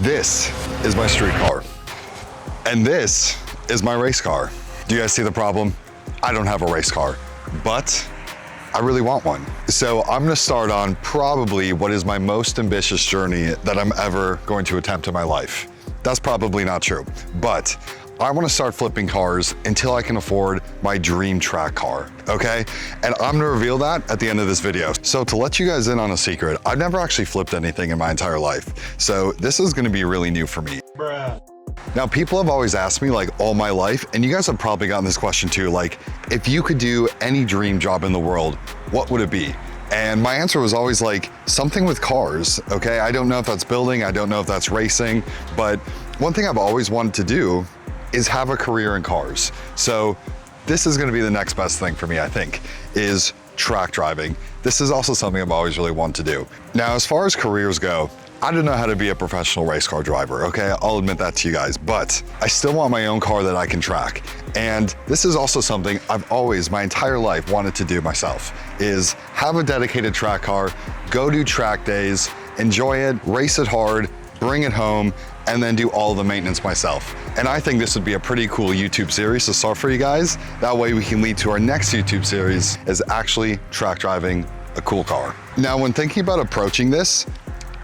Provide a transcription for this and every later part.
This is my street car. And this is my race car. Do you guys see the problem? I don't have a race car, but I really want one. So I'm gonna start on probably what is my most ambitious journey that I'm ever going to attempt in my life. That's probably not true, but I wanna start flipping cars until I can afford my dream track car, okay? And I'm gonna reveal that at the end of this video. So to let you guys in on a secret, I've never actually flipped anything in my entire life. So this is gonna be really new for me. Bruh. Now, people have always asked me like all my life, and you guys have probably gotten this question too, like, if you could do any dream job in the world, what would it be? And my answer was always like, something with cars, okay? I don't know if that's building, I don't know if that's racing, but one thing I've always wanted to do is have a career in cars. So this is gonna be the next best thing for me, I think, is track driving. This is also something I've always really wanted to do. Now, as far as careers go, I don't know how to be a professional race car driver, okay? I'll admit that to you guys, but I still want my own car that I can track. And this is also something I've always, my entire life, wanted to do myself, is have a dedicated track car, go do track days, enjoy it, race it hard, bring it home, and then do all the maintenance myself. And I think this would be a pretty cool YouTube series to start for you guys. That way we can lead to our next YouTube series, is actually track driving a cool car. Now, when thinking about approaching this,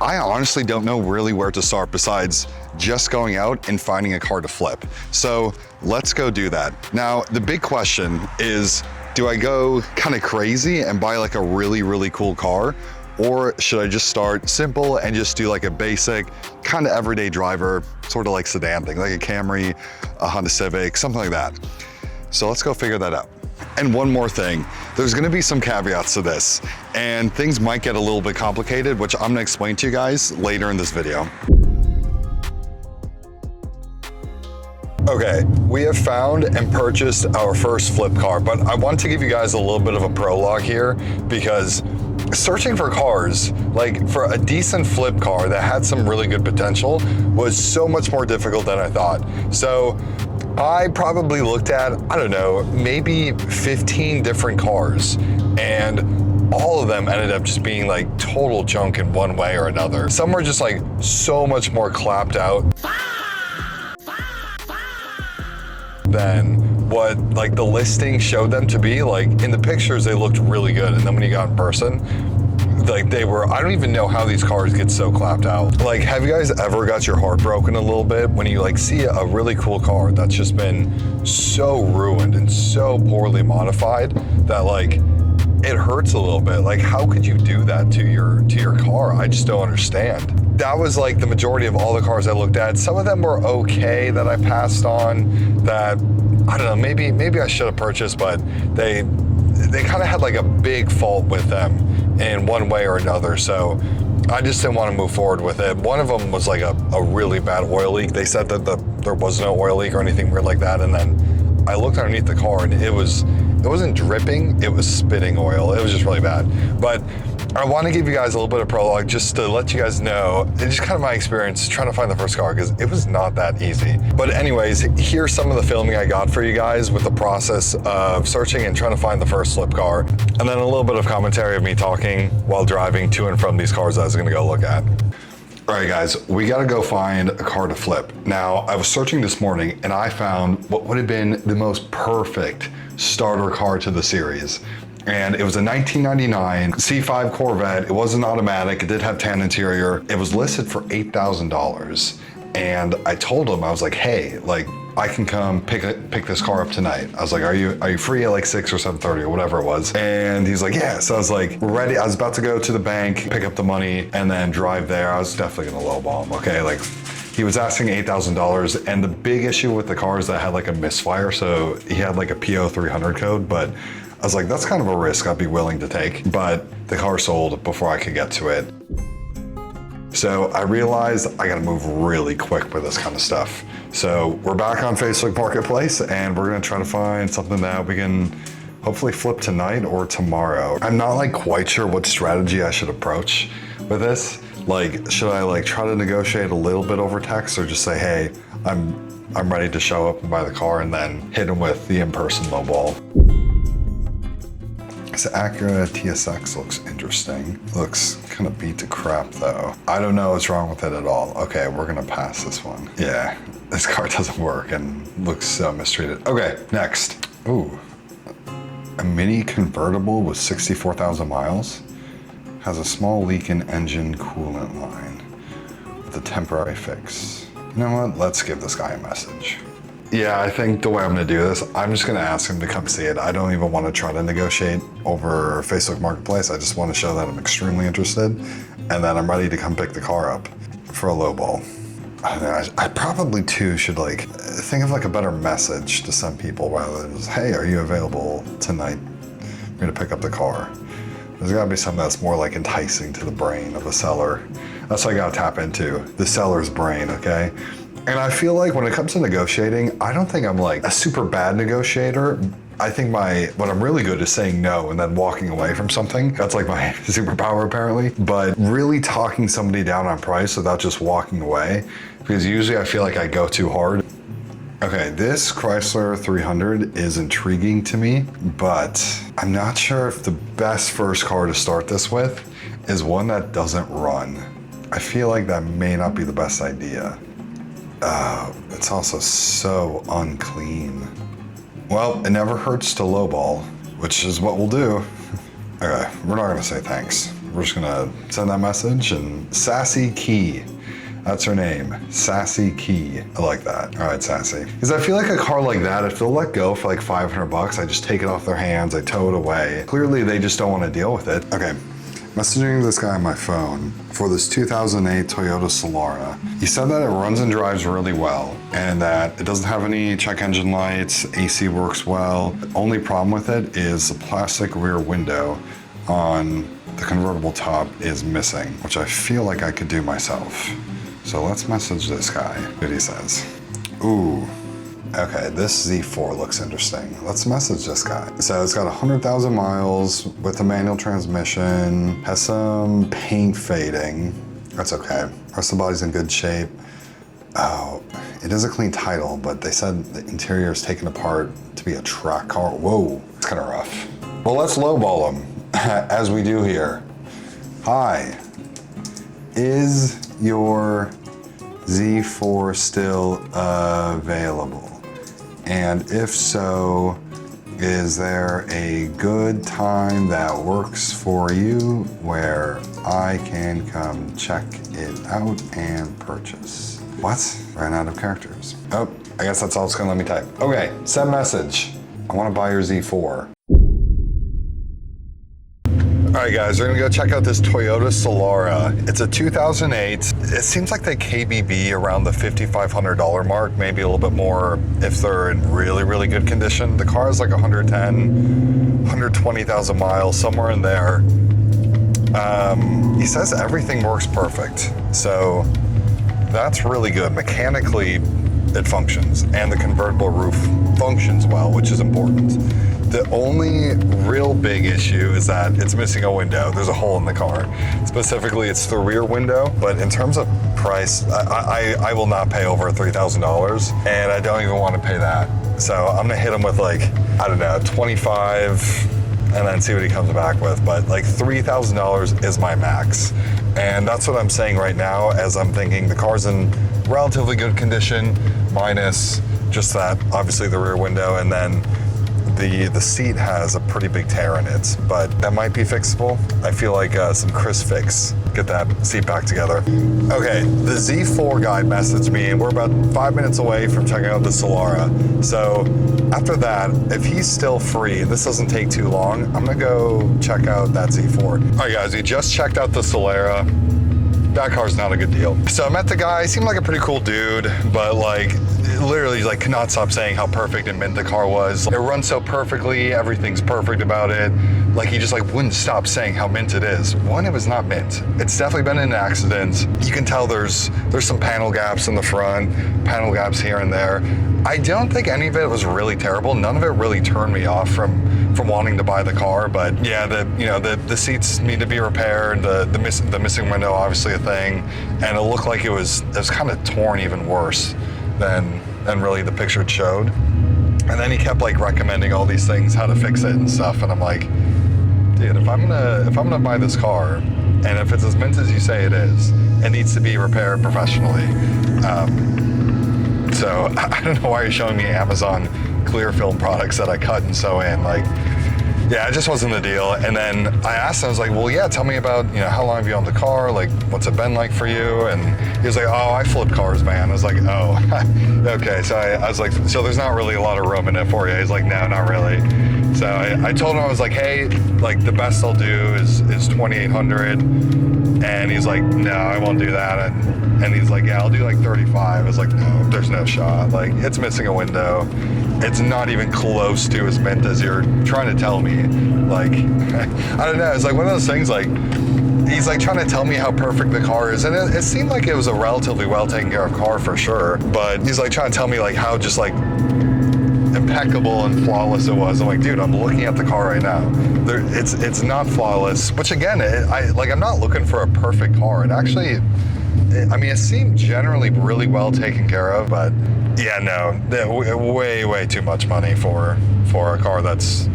I honestly don't know really where to start besides just going out and finding a car to flip. So let's go do that. Now, the big question is, do I go kind of crazy and buy like a really, really cool car? Or should I just start simple and just do like a basic kind of everyday driver, sort of like sedan thing, like a Camry, a Honda Civic, something like that. So let's go figure that out. And one more thing, there's gonna be some caveats to this, and things might get a little bit complicated, which I'm gonna explain to you guys later in this video. Okay, we have found and purchased our first flip car, but I want to give you guys a little bit of a prologue here because searching for cars, like for a decent flip car that had some really good potential, was so much more difficult than I thought. So I probably looked at, I don't know, maybe 15 different cars, and all of them ended up just being like total junk in one way or another. Some were just like so much more clapped out than what like the listing showed them to be. Like in the pictures, they looked really good, and then when you got in person, like they were, I don't even know how these cars get so clapped out. Like, have you guys ever got your heart broken a little bit when you like see a really cool car that's just been so ruined and so poorly modified that like it hurts a little bit? Like, how could you do that to your car? I just don't understand. That was like the majority of all the cars I looked at. Some of them were okay that I passed on, that I don't know, maybe I should have purchased, but they kind of had like a big fault with them in one way or another. So I just didn't want to move forward with it. One of them was like a really bad oil leak. They said that there was no oil leak or anything weird like that. And then I looked underneath the car and it wasn't dripping, it was spitting oil. It was just really bad. But I want to give you guys a little bit of prologue just to let you guys know, it's just kind of my experience trying to find the first car, because it was not that easy. But anyways, here's some of the filming I got for you guys with the process of searching and trying to find the first flip car. And then a little bit of commentary of me talking while driving to and from these cars I was going to go look at. All right, guys, we got to go find a car to flip. Now, I was searching this morning and I found what would have been the most perfect starter car to the series. And it was a 1999 C5 Corvette. It wasn't automatic. It did have tan interior. It was listed for $8,000. And I told him, I was like, hey, like I can come pick this car up tonight. I was like, are you free at like 6 or 7:30 or whatever it was? And he's like, yeah. So I was like, we're ready. I was about to go to the bank, pick up the money, and then drive there. I was definitely gonna lowball him, okay? Like, he was asking $8,000, and the big issue with the car is that it had like a misfire. So he had like a PO 300 code, but I was like, that's kind of a risk I'd be willing to take. But the car sold before I could get to it. So I realized I gotta move really quick with this kind of stuff. So we're back on Facebook Marketplace, and we're gonna try to find something that we can hopefully flip tonight or tomorrow. I'm not like quite sure what strategy I should approach with this. Like, should I like try to negotiate a little bit over text, or just say, hey, I'm ready to show up and buy the car, and then hit him with the in-person lowball? This Acura TSX looks interesting. Looks kind of beat to crap though. I don't know what's wrong with it at all. Okay, we're gonna pass this one. Yeah, this car doesn't work and looks so mistreated. Okay, next. Ooh, a mini convertible with 64,000 miles. Has a small leak in engine coolant line with a temporary fix. You know what, let's give this guy a message. Yeah, I think the way I'm gonna do this, I'm just gonna ask him to come see it. I don't even wanna try to negotiate over Facebook Marketplace. I just wanna show that I'm extremely interested and that I'm ready to come pick the car up for a low ball. I don't know, I probably too should like, think of like a better message to some people rather than just, hey, are you available tonight? I'm gonna pick up the car. There's gotta be something that's more like enticing to the brain of the seller. That's what I gotta tap into, the seller's brain, okay? And I feel like when it comes to negotiating, I don't think I'm like a super bad negotiator. I think what I'm really good is saying no and then walking away from something. That's like my superpower apparently. But really talking somebody down on price without just walking away, because usually I feel like I go too hard. Okay, this Chrysler 300 is intriguing to me, but I'm not sure if the best first car to start this with is one that doesn't run. I feel like that may not be the best idea. It's also so unclean. Well, it never hurts to lowball, which is what we'll do. Okay, we're not gonna say thanks. We're just gonna send that message and Sassy Key. That's her name, Sassy Key. I like that. All right, Sassy. Because I feel like a car like that, if they'll let go for like 500 bucks, I just take it off their hands, I tow it away. Clearly they just don't wanna deal with it. Okay, messaging this guy on my phone for this 2008 Toyota Solara. He said that it runs and drives really well and that it doesn't have any check engine lights, AC works well. The only problem with it is the plastic rear window on the convertible top is missing, which I feel like I could do myself. So let's message this guy, what he says. Ooh. Okay, this Z4 looks interesting. Let's message this guy. So it's got 100,000 miles with a manual transmission, has some paint fading. That's okay. Rest of the body's in good shape. Oh, it is a clean title, but they said the interior is taken apart to be a track car. Whoa, it's kind of rough. Well, let's lowball him, as we do here. Hi, is your Z4 still available? And if so, is there a good time that works for you where I can come check it out and purchase? What? Ran out of characters. Oh, I guess that's all it's gonna let me type. Okay, send message. I wanna buy your Z4. All right, guys, we're gonna go check out this Toyota Solara. It's a 2008. It seems like they KBB around the $5,500 mark, maybe a little bit more if they're in really, really good condition. The car is like 110, 120,000 miles, somewhere in there. He says everything works perfect. So that's really good. Mechanically, it functions, and the convertible roof functions well, which is important. The only real big issue is that it's missing a window. There's a hole in the car. Specifically, it's the rear window, but in terms of price, I will not pay over $3,000, and I don't even want to pay that. So I'm gonna hit him with like, I don't know, 25, and then see what he comes back with. But like $3,000 is my max. And that's what I'm saying right now as I'm thinking the car's in relatively good condition, minus just that, obviously the rear window, and then the seat has a pretty big tear in it, but that might be fixable. I feel like some Chris fix, get that seat back together. Okay, the Z4 guy messaged me and we're about 5 minutes away from checking out the Solara. So after that, if he's still free, this doesn't take too long, I'm gonna go check out that Z4. All right guys, we just checked out the Solara. That car's not a good deal. So I met the guy, he seemed like a pretty cool dude, but like, literally like could not stop saying how perfect and mint the car was. It runs so perfectly, everything's perfect about it. Like he just like wouldn't stop saying how mint it is. One, it was not mint. It's definitely been in an accident. You can tell there's some panel gaps in the front, panel gaps here and there. I don't think any of it was really terrible. None of it really turned me off from wanting to buy the car, but yeah, the seats need to be repaired. The missing window, obviously a thing, and it looked like it was kind of torn even worse than really the picture showed. And then he kept like recommending all these things, how to fix it and stuff, and I'm like, dude, if I'm gonna buy this car, and if it's as mint as you say it is, it needs to be repaired professionally. So I don't know why you're showing me Amazon clear film products that I cut and sew in. Like, yeah, it just wasn't the deal. And then I asked him, I was like, well, yeah, tell me about, how long have you owned the car? Like, what's it been like for you? And he was like, oh, I flip cars, man. I was like, oh, okay. So I was like, so there's not really a lot of room in it for you. He's like, no, not really. So I told him, I was like, hey, like the best I'll do is 2,800. And he's like, no, I won't do that. And he's like, yeah, I'll do like 35. I was like, no, there's no shot. Like, it's missing a window. It's not even close to as mint as you're trying to tell me. Like, I don't know. It's like one of those things, like, he's like trying to tell me how perfect the car is. And it seemed like it was a relatively well taken care of car for sure. But he's like trying to tell me like how just like impeccable and flawless it was. I'm like, dude, I'm looking at the car right now. It's not flawless, which again, I'm not looking for a perfect car. It actually, it seemed generally really well taken care of, but yeah, no, way too much money for a car that's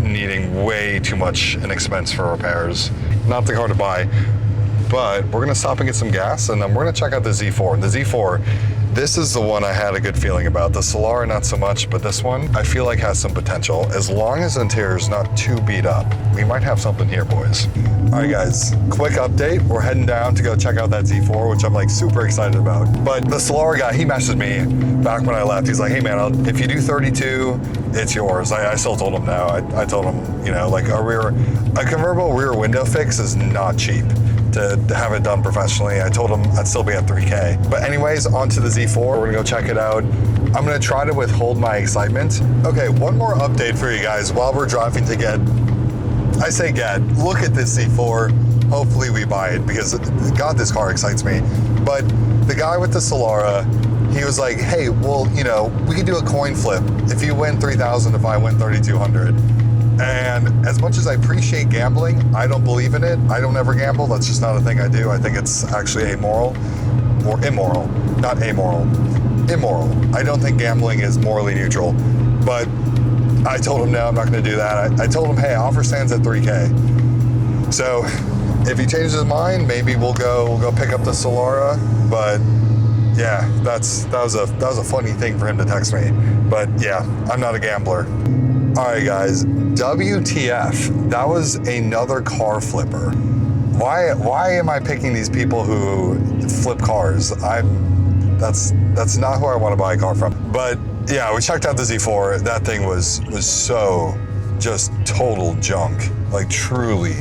needing way too much in expense for repairs. Not the car to buy, but we're gonna stop and get some gas, and then we're gonna check out the Z4. The Z4, this is the one I had a good feeling about. The Solara, not so much, but this one I feel like has some potential. As long as the interior is not too beat up, we might have something here, boys. All right, guys, quick update. We're heading down to go check out that Z4, which I'm like super excited about. But the Solara guy, he messaged me back when I left. He's like, hey man, if you do 32, it's yours. I still told him no. I told him, like a convertible rear window fix is not cheap. To have it done professionally. I told him I'd still be at 3K. But anyways, on to the Z4. We're gonna go check it out. I'm gonna try to withhold my excitement. Okay, one more update for you guys while we're driving to look at this Z4. Hopefully we buy it because God, this car excites me. But the guy with the Solara, he was like, hey, well, we could do a coin flip. If you win 3,000, if I win 3,200. And as much as I appreciate gambling, I don't believe in it. I don't ever gamble. That's just not a thing I do. I think it's actually amoral or immoral, not amoral, immoral. I don't think gambling is morally neutral, but I told him, no, I'm not going to do that. I told him, hey, offer stands at 3K. So if he changes his mind, maybe we'll go pick up the Solara. But yeah, that was a funny thing for him to text me. But yeah, I'm not a gambler. All right, guys, WTF, that was another car flipper. Why am I picking these people who flip cars? That's not who I want to buy a car from. But yeah, we checked out the Z4. That thing was so just total junk, like truly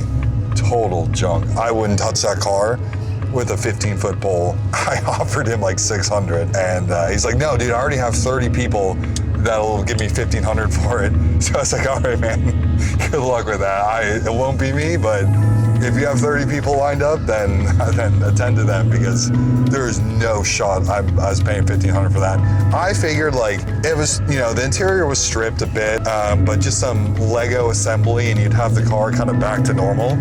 total junk. I wouldn't touch that car with a 15-foot pole. I offered him like 600, and he's like, no, dude, I already have 30 people that'll give me 1,500 for it. So I was like, all right, man, good luck with that. It won't be me, but if you have 30 people lined up, then attend to them, because there is no shot I was paying 1,500 for that. I figured like it was, the interior was stripped a bit, but just some Lego assembly and you'd have the car kind of back to normal.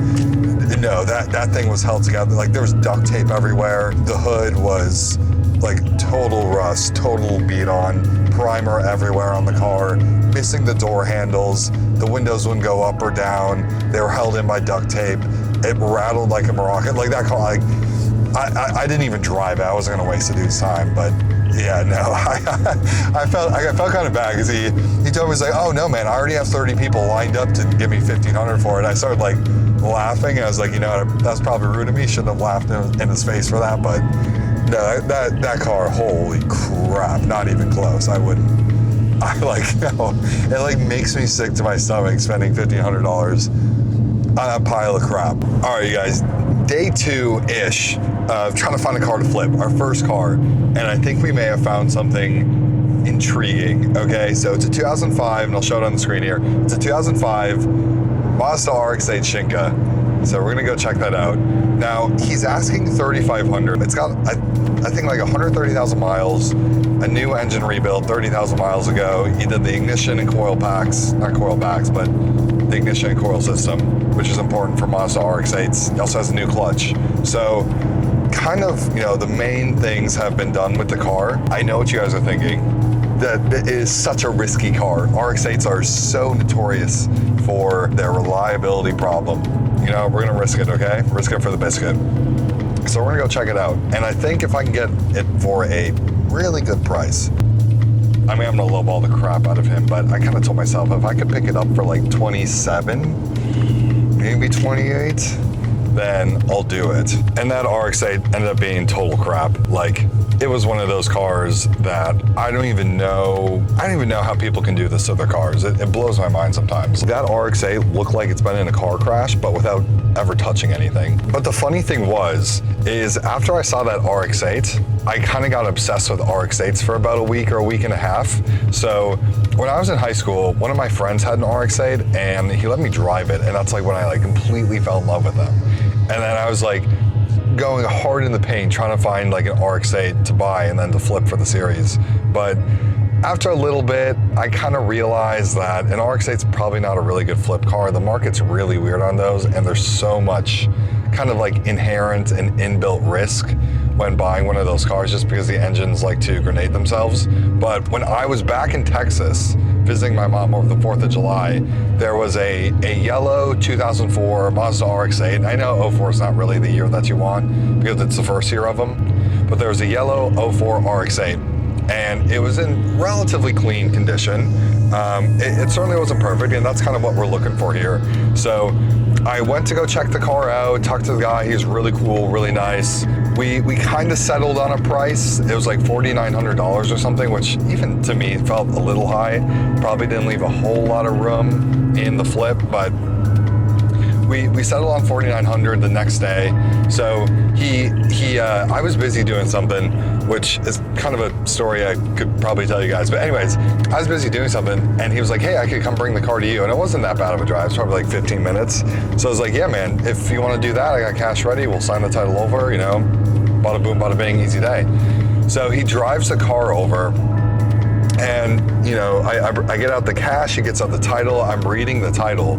No, that thing was held together. Like there was duct tape everywhere. The hood was like total rust, total beat on, primer everywhere on the car, missing the door handles. The windows wouldn't go up or down. They were held in by duct tape. It rattled like a Moroccan. Like that car, like I didn't even drive it. I wasn't gonna waste the dude's time, but yeah, no, I felt kind of bad because he told me, he's like, oh no, man, I already have 30 people lined up to give me 1,500 for it. I started like laughing. I was like, that's probably rude of me. Shouldn't have laughed in his face for that, but no, that car, holy crap, not even close. I wouldn't. It like makes me sick to my stomach spending $1,500 on a pile of crap. All right, you guys, day 2-ish of trying to find a car to flip, our first car, and I think we may have found something intriguing. Okay, so it's a 2005, and I'll show it on the screen here. It's a 2005 Mazda RX-8 Shinka. So we're gonna go check that out. Now, he's asking $3,500. It's got, I think like 130,000 miles, a new engine rebuild 30,000 miles ago. He did the ignition and coil packs, not coil packs, but the ignition and coil system, which is important for Mazda RX-8s. He also has a new clutch. So kind of, the main things have been done with the car. I know what you guys are thinking. that is such a risky car. RX-8s are so notorious for their reliability problem. You know, we're gonna risk it, okay? Risk it for the biscuit. So we're gonna go check it out. And I think if I can get it for a really good price, I mean, I'm gonna lowball the crap out of him, but I kind of told myself if I could pick it up for like 27, maybe 28, then I'll do it. And that RX-8 ended up being total crap. Like, it was one of those cars that I don't even know how people can do this to their cars. It blows my mind sometimes. That RX-8 looked like it's been in a car crash, but without ever touching anything. But the funny thing is after I saw that RX-8, I kind of got obsessed with RX-8s for about a week or a week and a half. So when I was in high school, one of my friends had an RX-8 and he let me drive it. And that's like when I like completely fell in love with them. And then I was like going hard in the paint trying to find like an RX-8 to buy and then to flip for the series. But after a little bit, I kind of realized that an RX-8 is probably not a really good flip car. The market's really weird on those, and there's so much kind of like inherent and inbuilt risk when buying one of those cars just because the engines like to grenade themselves. But when I was back in Texas visiting my mom over the 4th of July, there was a yellow 2004 Mazda RX-8. I know 04 is not really the year that you want because it's the first year of them, but there was a yellow 04 RX-8 and it was in relatively clean condition. It certainly wasn't perfect, and that's kind of what we're looking for here. So I went to go check the car out, talked to the guy. He was really cool, really nice. We kind of settled on a price. It was like $4,900 or something, which even to me felt a little high. Probably didn't leave a whole lot of room in the flip, but we settled on $4,900 the next day. So I was busy doing something, which is kind of a story I could probably tell you guys. But anyways, I was busy doing something and he was like, hey, I could come bring the car to you. And it wasn't that bad of a drive. It's probably like 15 minutes. So I was like, yeah, man, if you want to do that, I got cash ready. We'll sign the title over, you know, bada boom, bada bing, easy day. So he drives the car over and, you know, I get out the cash, he gets out the title, I'm reading the title.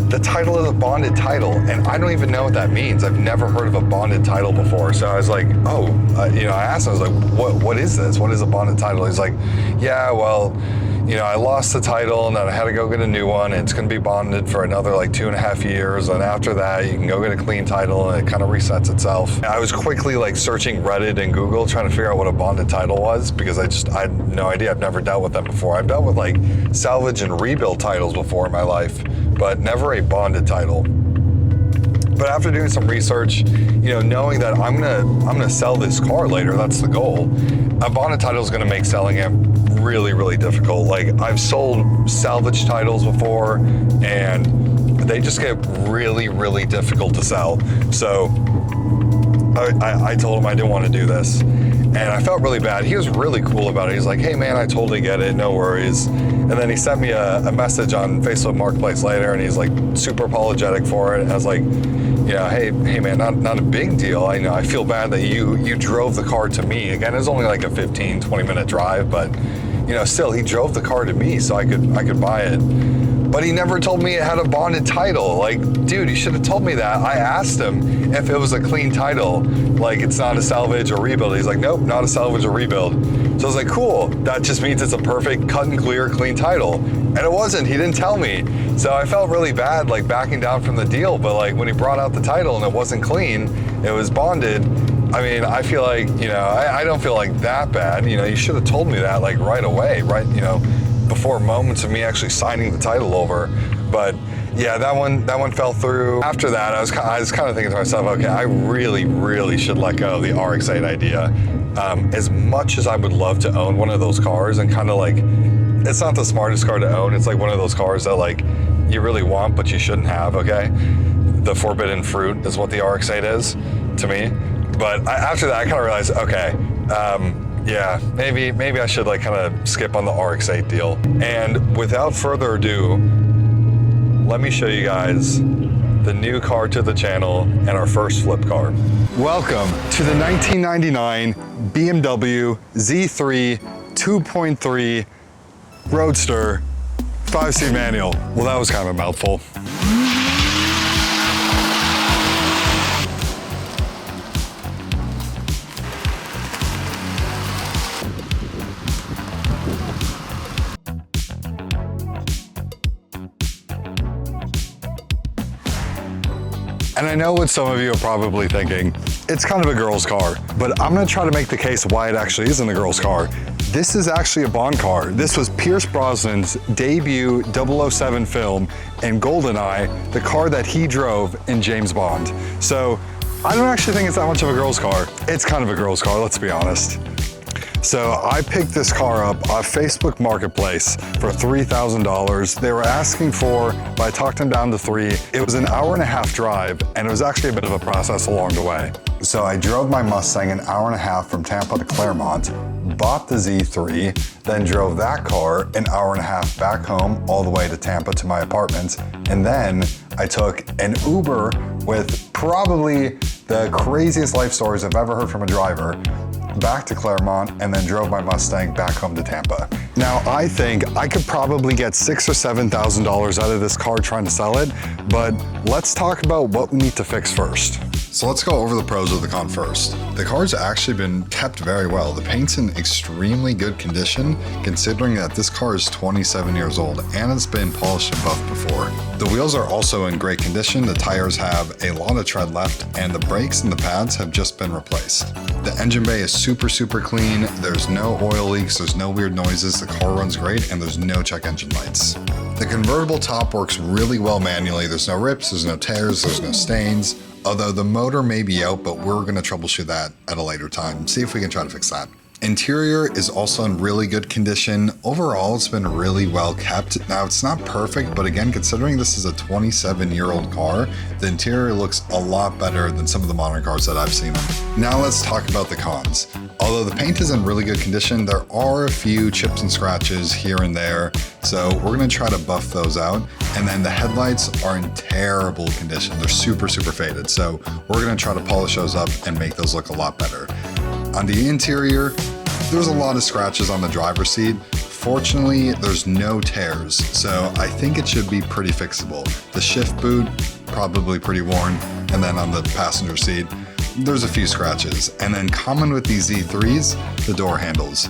The title is a bonded title, and I don't even know what that means. I've never heard of a bonded title before. So I was like, oh, you know, I asked him, I was like, what is this? What is a bonded title? He's like, yeah, well, you know, I lost the title and then I had to go get a new one, and it's gonna be bonded for another like 2.5 years. And after that, you can go get a clean title and it kind of resets itself. I was quickly like searching Reddit and Google trying to figure out what a bonded title was because I had no idea. I've never dealt with them before. I've dealt with like salvage and rebuild titles before in my life, but never a bonded title. But after doing some research, you know, knowing that I'm gonna sell this car later, that's the goal. A bonded title is gonna make selling it really, really difficult. Like, I've sold salvage titles before and they just get really, really difficult to sell. So I told him I didn't want to do this. And I felt really bad. He was really cool about it. He's like, hey man, I totally get it, no worries. And then he sent me a message on Facebook Marketplace later, and he's like super apologetic for it. And I was like, yeah, hey man, not a big deal. I know I feel bad that you drove the car to me. Again, it was only like a 15, 20-minute drive, but you know, still he drove the car to me so I could buy it. But he never told me it had a bonded title. Like, dude, you should have told me that. I asked him if it was a clean title, like it's not a salvage or rebuild. He's like, nope, not a salvage or rebuild. So I was like, cool, that just means it's a perfect cut and clear clean title. And it wasn't, he didn't tell me. So I felt really bad like backing down from the deal, but like when he brought out the title and it wasn't clean, it was bonded, I mean, I feel like, you know, I don't feel like that bad. You know, you should have told me that like right away, right? You know, before moments of me actually signing the title over. But yeah, that one fell through. After that, I was kind of thinking to myself, okay, I really, really should let go of the RX-8 idea. As much as I would love to own one of those cars and kind of like, it's not the smartest car to own. It's like one of those cars that like you really want, but you shouldn't have, okay? The forbidden fruit is what the RX-8 is to me. But after that, I kind of realized, okay, yeah, maybe I should like kind of skip on the RX-8 deal. And without further ado, let me show you guys the new car to the channel and our first flip car. Welcome to the 1999 BMW Z3 2.3 Roadster 5-seat manual. Well, that was kind of a mouthful. And I know what some of you are probably thinking, it's kind of a girl's car, but I'm gonna try to make the case why it actually isn't a girl's car. This is actually a Bond car. This was Pierce Brosnan's debut 007 film in GoldenEye, the car that he drove in James Bond. So I don't actually think it's that much of a girl's car. It's kind of a girl's car, let's be honest. So I picked this car up on Facebook Marketplace for $3,000. They were asking for, but I talked them down to $3,000. It was an hour-and-a-half drive, and it was actually a bit of a process along the way. So I drove my Mustang an hour-and-a-half from Tampa to Claremont, bought the Z3, then drove that car an hour-and-a-half back home all the way to Tampa to my apartment, and then I took an Uber with probably the craziest life stories I've ever heard from a driver, back to Claremont, and then drove my Mustang back home to Tampa. Now, I think I could probably get $6,000 or $7,000 out of this car trying to sell it, but let's talk about what we need to fix first. So let's go over the pros of the con first. The car's actually been kept very well. The paint's in extremely good condition, considering that this car is 27 years old and it's been polished and buffed before. The wheels are also in great condition. The tires have a lot of tread left, and the brakes and the pads have just been replaced. The engine bay is super clean. There's no oil leaks, there's no weird noises, the car runs great, and there's no check engine lights. The convertible top works really well manually. There's no rips, there's no tears, there's no stains. Although the motor may be out, but we're gonna troubleshoot that at a later time. See if we can try to fix that. Interior is also in really good condition. Overall, it's been really well kept. Now, it's not perfect, but again, considering this is a 27-year-old car, the interior looks a lot better than some of the modern cars that I've seen. Now let's talk about the cons. Although the paint is in really good condition, there are a few chips and scratches here and there, so we're gonna try to buff those out. And then the headlights are in terrible condition. They're super faded, so we're gonna try to polish those up and make those look a lot better. On the interior, there's a lot of scratches on the driver's seat. Fortunately, there's no tears, so I think it should be pretty fixable. The shift boot, probably pretty worn, and then on the passenger seat, there's a few scratches. And then common with these Z3s, the door handles.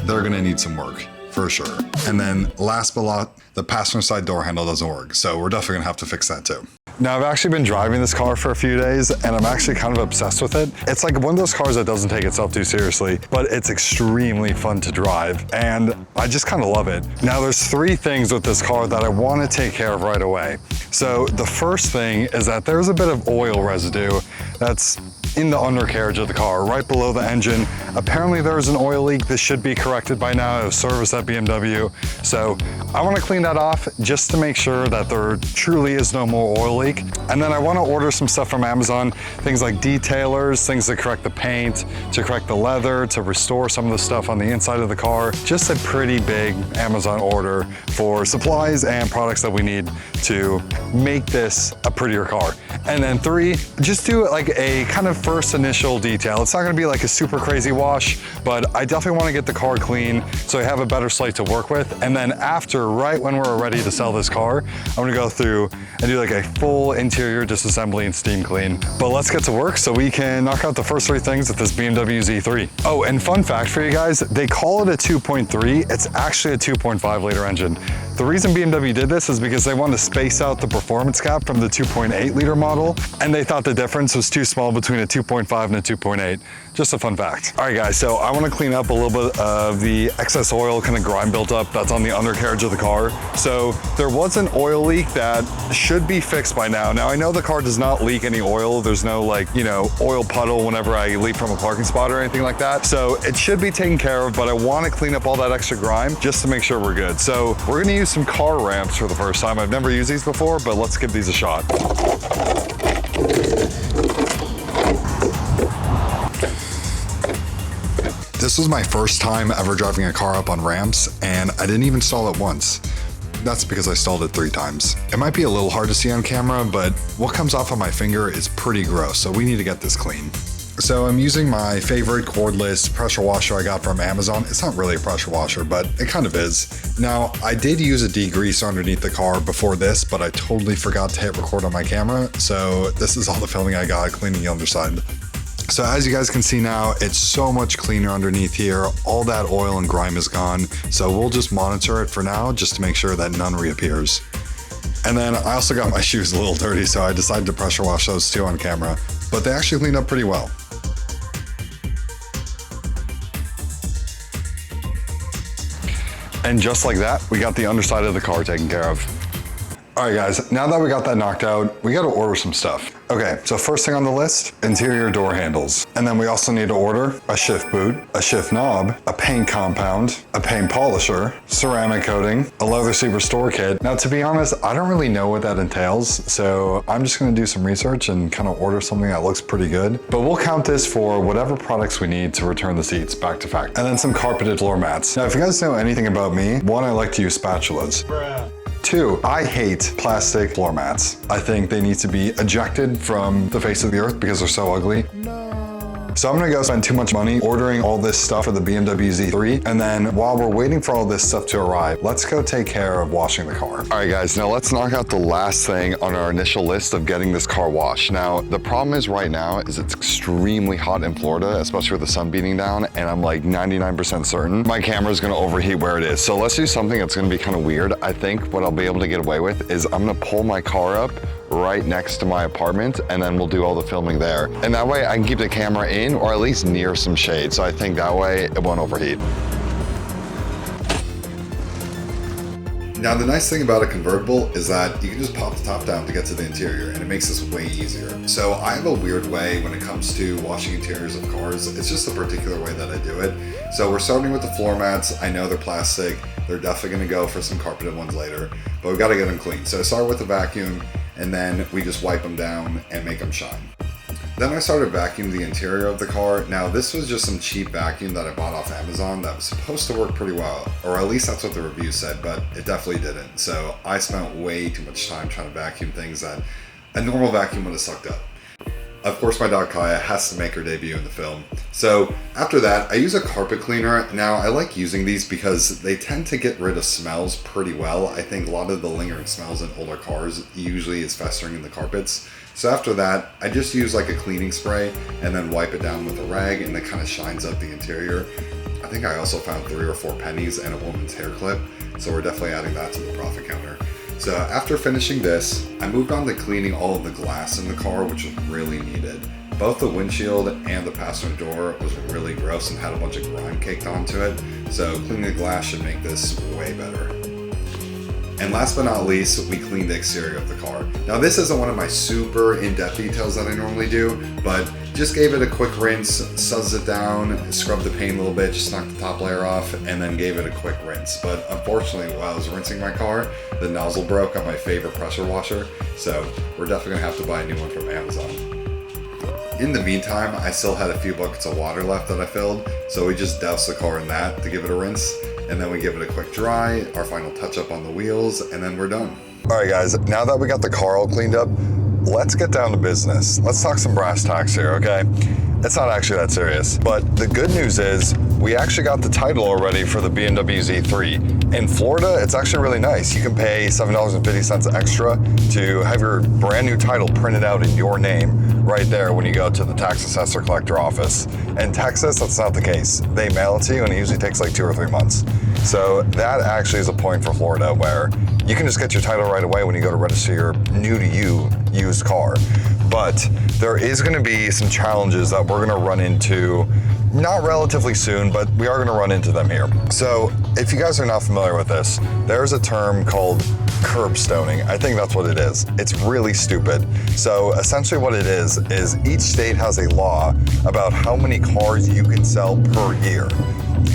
They're gonna need some work, for sure. And then last but not, the passenger side door handle doesn't work, so we're definitely gonna have to fix that too. Now, I've actually been driving this car for a few days, and I'm actually kind of obsessed with it. It's like one of those cars that doesn't take itself too seriously, but it's extremely fun to drive, and I just kind of love it. Now, there's three things with this car that I want to take care of right away. So the first thing is that there's a bit of oil residue that's in the undercarriage of the car, right below the engine. Apparently there's an oil leak. This should be corrected by now. It was serviced at BMW. So I want to clean that off just to make sure that there truly is no more oil leak. And then I want to order some stuff from Amazon, things like detailers, things to correct the paint, to correct the leather, to restore some of the stuff on the inside of the car. Just a pretty big Amazon order for supplies and products that we need to make this a prettier car. And then three, just do like a kind of first initial detail. It's not gonna be like a super crazy wash, but I definitely wanna get the car clean so I have a better slate to work with. And then after, right when we're ready to sell this car, I'm gonna go through and do like a full interior disassembly and steam clean. But let's get to work so we can knock out the first three things with this BMW Z3. Oh, and fun fact for you guys, they call it a 2.3, it's actually a 2.5 liter engine. The reason BMW did this is because they wanted to space out the performance gap from the 2.8 liter model, and they thought the difference was too small between a 2.5 and a 2.8. Just a fun fact. All right, guys, so I want to clean up a little bit of the excess oil, kind of grime built up that's on the undercarriage of the car. So there was an oil leak that should be fixed by now. Now, I know the car does not leak any oil. There's no like, oil puddle whenever I leave from a parking spot or anything like that. So it should be taken care of, but I want to clean up all that extra grime just to make sure we're good. So we're going to use some car ramps for the first time. I've never used these before, but let's give these a shot. This was my first time ever driving a car up on ramps, and I didn't even stall it once. That's because I stalled it 3 times. It might be a little hard to see on camera, but what comes off on my finger is pretty gross, so we need to get this clean. So I'm using my favorite cordless pressure washer I got from Amazon. It's not really a pressure washer, but it kind of is. Now, I did use a degreaser underneath the car before this, but I totally forgot to hit record on my camera, so this is all the filming I got cleaning the underside. So as you guys can see now, it's so much cleaner underneath here. All that oil and grime is gone. So we'll just monitor it for now just to make sure that none reappears. And then I also got my shoes a little dirty, so I decided to pressure wash those too on camera, but they actually cleaned up pretty well. And just like that, we got the underside of the car taken care of. All right guys, now that we got that knocked out, we gotta order some stuff. Okay, so first thing on the list, interior door handles. And then we also need to order a shift boot, a shift knob, a paint compound, a paint polisher, ceramic coating, a leather seat restore kit. Now to be honest, I don't really know what that entails, so I'm just gonna do some research and kind of order something that looks pretty good. But we'll count this for whatever products we need to return the seats back to factory. And then some carpeted floor mats. Now if you guys know anything about me, one, I like to use spatulas. Bruh. Two, I hate plastic floor mats. I think they need to be ejected from the face of the earth because they're so ugly. So I'm gonna go spend too much money ordering all this stuff for the BMW Z3. And then while we're waiting for all this stuff to arrive, let's go take care of washing the car. All right guys, now let's knock out the last thing on our initial list of getting this car washed. Now, the problem is right now is it's extremely hot in Florida, especially with the sun beating down, and I'm like 99% certain my camera is gonna overheat where it is. So let's do something that's gonna be kind of weird. I think what I'll be able to get away with is I'm gonna pull my car up right next to my apartment, and then we'll do all the filming there. And that way I can keep the camera in or at least near some shade. So I think that way it won't overheat. Now the nice thing about a convertible is that you can just pop the top down to get to the interior, and it makes this way easier. So I have a weird way when it comes to washing interiors of cars. It's just a particular way that I do it. So we're starting with the floor mats. I know they're plastic. They're definitely gonna go for some carpeted ones later, but we've gotta get them clean. So I start with the vacuum, and then we just wipe them down and make them shine. Then I started vacuuming the interior of the car. Now this was just some cheap vacuum that I bought off Amazon that was supposed to work pretty well, or at least that's what the review said, but it definitely didn't. So I spent way too much time trying to vacuum things that a normal vacuum would have sucked up. Of course, my dog Kaya has to make her debut in the film. So after that, I use a carpet cleaner. Now I like using these because they tend to get rid of smells pretty well. I think a lot of the lingering smells in older cars usually is festering in the carpets. So after that, I just use like a cleaning spray and then wipe it down with a rag, and it kind of shines up the interior. I think I also found 3 or 4 pennies and a woman's hair clip. So we're definitely adding that to the profit counter. So after finishing this, I moved on to cleaning all of the glass in the car, which was really needed. Both the windshield and the passenger door was really gross and had a bunch of grime caked onto it. So cleaning the glass should make this way better. And last but not least, we cleaned the exterior of the car. Now this isn't one of my super in-depth details that I normally do, but just gave it a quick rinse, suds it down, scrubbed the paint a little bit, just knocked the top layer off, and then gave it a quick rinse. But unfortunately, while I was rinsing my car, the nozzle broke on my favorite pressure washer, so we're definitely gonna have to buy a new one from Amazon. In the meantime, I still had a few buckets of water left that I filled, so we just doused the car in that to give it a rinse. And then we give it a quick dry, our final touch up on the wheels, and then we're done. All right guys, now that we got the car all cleaned up, let's get down to business. Let's talk some brass tacks here, okay? It's not actually that serious, but the good news is we actually got the title already for the BMW Z3. In Florida, it's actually really nice. You can pay $7.50 extra to have your brand new title printed out in your name right there when you go to the tax assessor collector office. In Texas, that's not the case. They mail it to you, and it usually takes like 2 or 3 months. So that actually is a point for Florida where you can just get your title right away when you go to register your new to you used car. But there is gonna be some challenges that we're gonna run into, not relatively soon, but we are gonna run into them here. So if you guys are not familiar with this, there's a term called curb stoning. I think that's what it is. It's really stupid. So essentially what it is each state has a law about how many cars you can sell per year.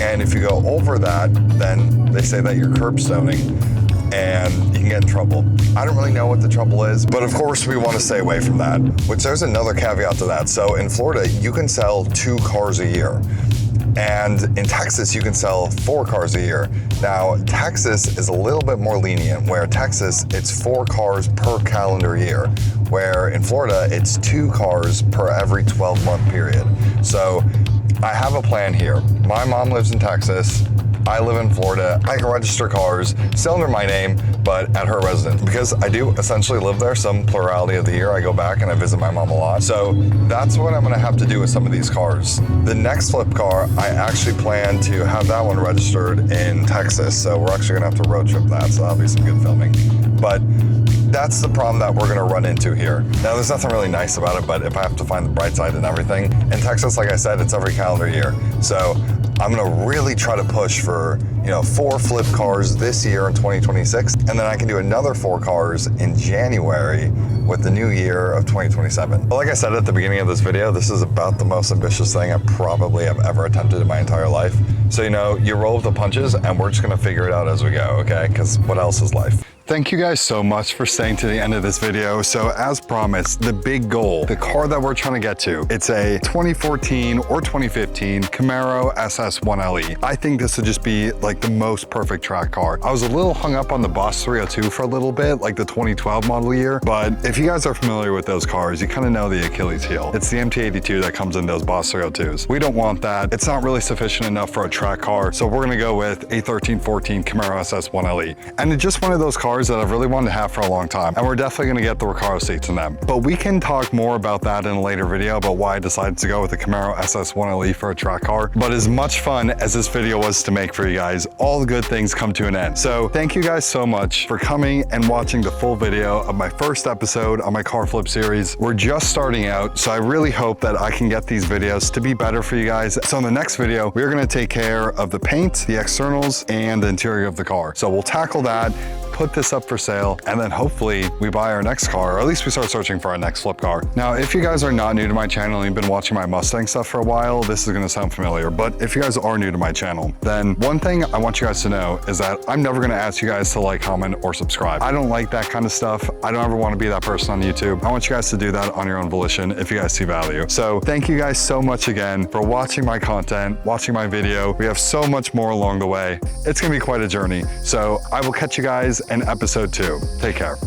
And if you go over that, then they say that you're curb stoning, and you can get in trouble. I don't really know what the trouble is, but of course we want to stay away from that, which there's another caveat to that. So in Florida, you can sell 2 cars a year. And in Texas, you can sell 4 cars a year. Now, Texas is a little bit more lenient, where Texas, it's 4 cars per calendar year, where in Florida, it's 2 cars per every 12-month period. So I have a plan here. My mom lives in Texas. I live in Florida. I can register cars still under my name, but at her residence. Because I do essentially live there some plurality of the year. I go back and I visit my mom a lot. So that's what I'm gonna have to do with some of these cars. The next flip car, I actually plan to have that one registered in Texas. So we're actually gonna have to road trip that. So that'll be some good filming. But that's the problem that we're gonna run into here. Now, there's nothing really nice about it, but if I have to find the bright side and everything, in Texas, like I said, it's every calendar year. So I'm gonna really try to push for, 4 flip cars this year in 2026, and then I can do another 4 cars in January with the new year of 2027. But like I said at the beginning of this video, this is about the most ambitious thing I probably have ever attempted in my entire life. So, you roll with the punches, and we're just gonna figure it out as we go, okay? Because what else is life? Thank you guys so much for staying to the end of this video. So as promised, the big goal, the car that we're trying to get to, it's a 2014 or 2015 Camaro SS1LE. I think this would just be like the most perfect track car. I was a little hung up on the Boss 302 for a little bit, like the 2012 model year, but if you guys are familiar with those cars, you kind of know the Achilles heel. It's the MT82 that comes in those Boss 302s. We don't want that. It's not really sufficient enough for a track car, so we're gonna go with a 1314 Camaro SS1LE. And it's just one of those cars that I've really wanted to have for a long time, and we're definitely gonna get the Recaro seats in them. But we can talk more about that in a later video about why I decided to go with the Camaro SS1LE for a track car. But as much fun as this video was to make for you guys, all the good things come to an end. So thank you guys so much for coming and watching the full video of my first episode on my car flip series. We're just starting out, so I really hope that I can get these videos to be better for you guys. So in the next video, we're gonna take care of the paint, the externals, and the interior of the car. So we'll tackle that, put this up for sale, and then hopefully we buy our next car, or at least we start searching for our next flip car. Now, if you guys are not new to my channel and you've been watching my Mustang stuff for a while, this is gonna sound familiar, but if you guys are new to my channel, then one thing I want you guys to know is that I'm never gonna ask you guys to like, comment, or subscribe. I don't like that kind of stuff. I don't ever wanna be that person on YouTube. I want you guys to do that on your own volition if you guys see value. So thank you guys so much again for watching my content, watching my video. We have so much more along the way. It's gonna be quite a journey. So I will catch you guys in episode 2. Take care.